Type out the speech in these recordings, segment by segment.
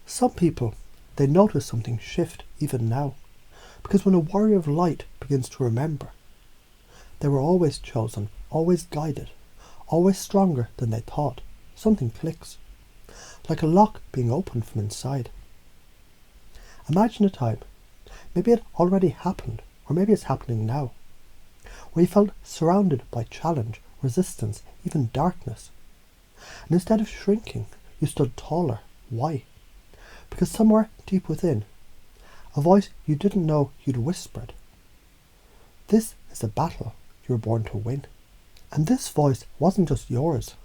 Some people, they notice something shift even now, because when a warrior of light begins to remember, they were always chosen, always guided, always stronger than they thought, something clicks, like a lock being opened from inside. Imagine a time, maybe it already happened, or maybe it's happening now, where you felt surrounded by challenge, resistance, even darkness. And instead of shrinking, you stood taller. Why? Because somewhere deep within, a voice you didn't know you'd whispered, "This is a battle you were born to win." And this voice wasn't just yours.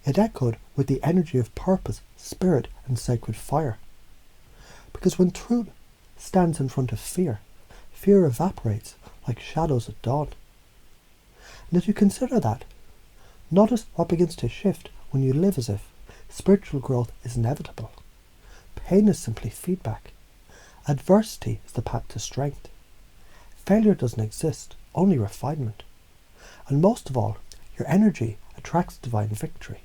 It echoed with the energy of purpose, spirit, and sacred fire. Because when truth stands in front of fear, fear evaporates like shadows at dawn. And as you consider that, notice what begins to shift when you live as if spiritual growth is inevitable. Pain is simply feedback. Adversity is the path to strength. Failure doesn't exist, only refinement. And most of all, your energy attracts divine victory.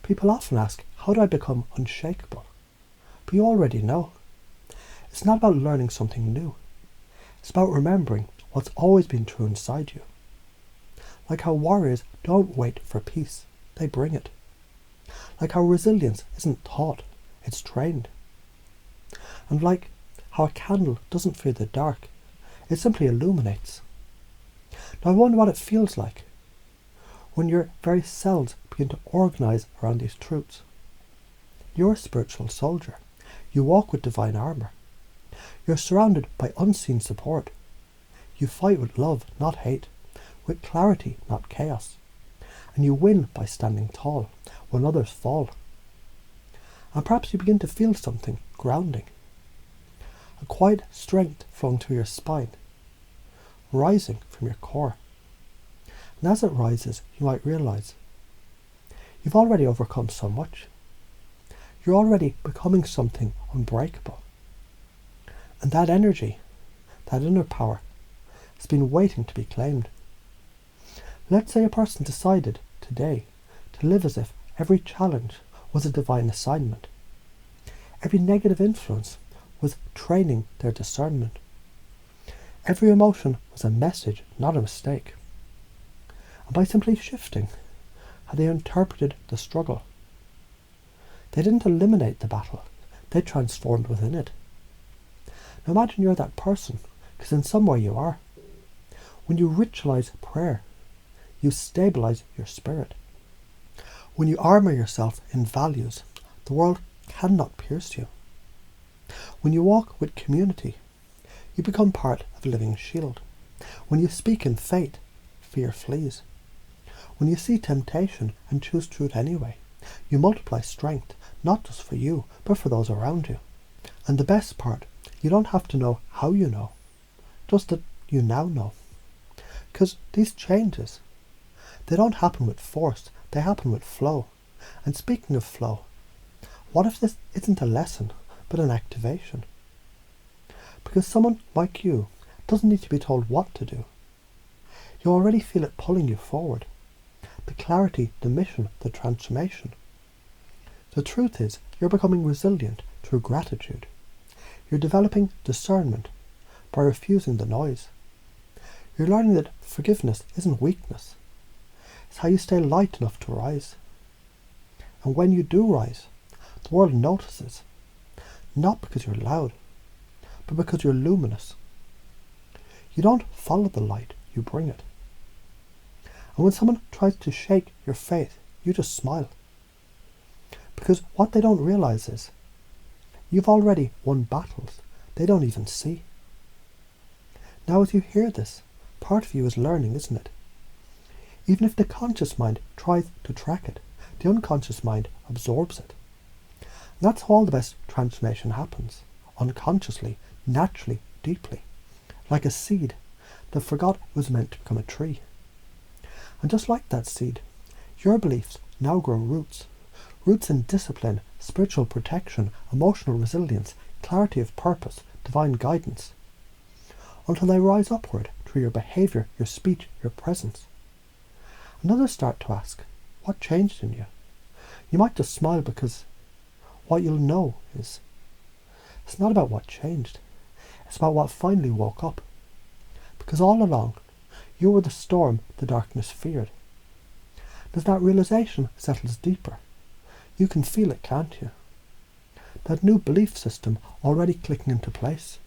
People often ask, how do I become unshakable? But you already know. It's not about learning something new. It's about remembering what's always been true inside you. Like how warriors don't wait for peace, they bring it. Like how resilience isn't taught, it's trained. And like how a candle doesn't fear the dark, it simply illuminates. Now I wonder what it feels like when your very cells begin to organize around these truths. You're a spiritual soldier. You walk with divine armor. You're surrounded by unseen support. You fight with love, not hate, with clarity, not chaos. And you win by standing tall when others fall. And perhaps you begin to feel something grounding. A quiet strength flowing through your spine, rising from your core. And as it rises, you might realize you've already overcome so much. You're already becoming something unbreakable. And that energy, that inner power, has been waiting to be claimed. Let's say a person decided today to live as if every challenge was a divine assignment. Every negative influence was training their discernment. Every emotion was a message, not a mistake. And by simply shifting how they interpreted the struggle, they didn't eliminate the battle, they transformed within it. Now imagine you're that person, because in some way you are. When you ritualize prayer, you stabilize your spirit. When you armor yourself in values, the world cannot pierce you. When you walk with community, you become part of a living shield. When you speak in faith, fear flees. When you see temptation and choose truth anyway, you multiply strength, not just for you, but for those around you. And the best part, you don't have to know how you know, just that you now know. Because these changes, they don't happen with force, they happen with flow. And speaking of flow, what if this isn't a lesson, but an activation? Because someone like you doesn't need to be told what to do. You already feel it pulling you forward. The clarity, the mission, the transformation. The truth is, you're becoming resilient through gratitude. You're developing discernment by refusing the noise. You're learning that forgiveness isn't weakness. It's how you stay light enough to rise. And when you do rise, the world notices. Not because you're loud, but because you're luminous. You don't follow the light, you bring it. And when someone tries to shake your faith, you just smile. Because what they don't realize is, you've already won battles they don't even see. Now as you hear this, part of you is learning, isn't it? Even if the conscious mind tries to track it, the unconscious mind absorbs it. And that's how all the best transformation happens, unconsciously, naturally, deeply, like a seed that forgot it was meant to become a tree. And just like that seed, your beliefs now grow roots. Roots in discipline, spiritual protection, emotional resilience, clarity of purpose, divine guidance, until they rise upward through your behaviour, your speech, your presence. And others start to ask, what changed in you? You might just smile because what you'll know is. It's not about what changed. It's about what finally woke up. Because all along, you were the storm the darkness feared. As that realization settles deeper, you can feel it, can't you? That new belief system already clicking into place.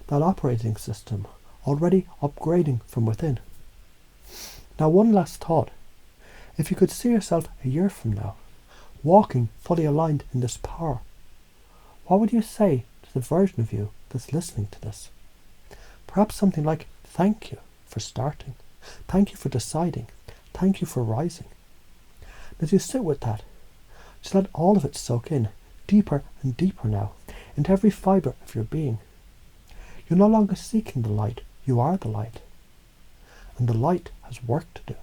That operating system already upgrading from within. Now, one last thought. If you could see yourself a year from now, walking fully aligned in this power, what would you say to the version of you that's listening to this? Perhaps something like, thank you for starting. Thank you for deciding. Thank you for rising. As you sit with that, just let all of it soak in, deeper and deeper now, into every fibre of your being. You're no longer seeking the light, you are the light. And the light has work to do.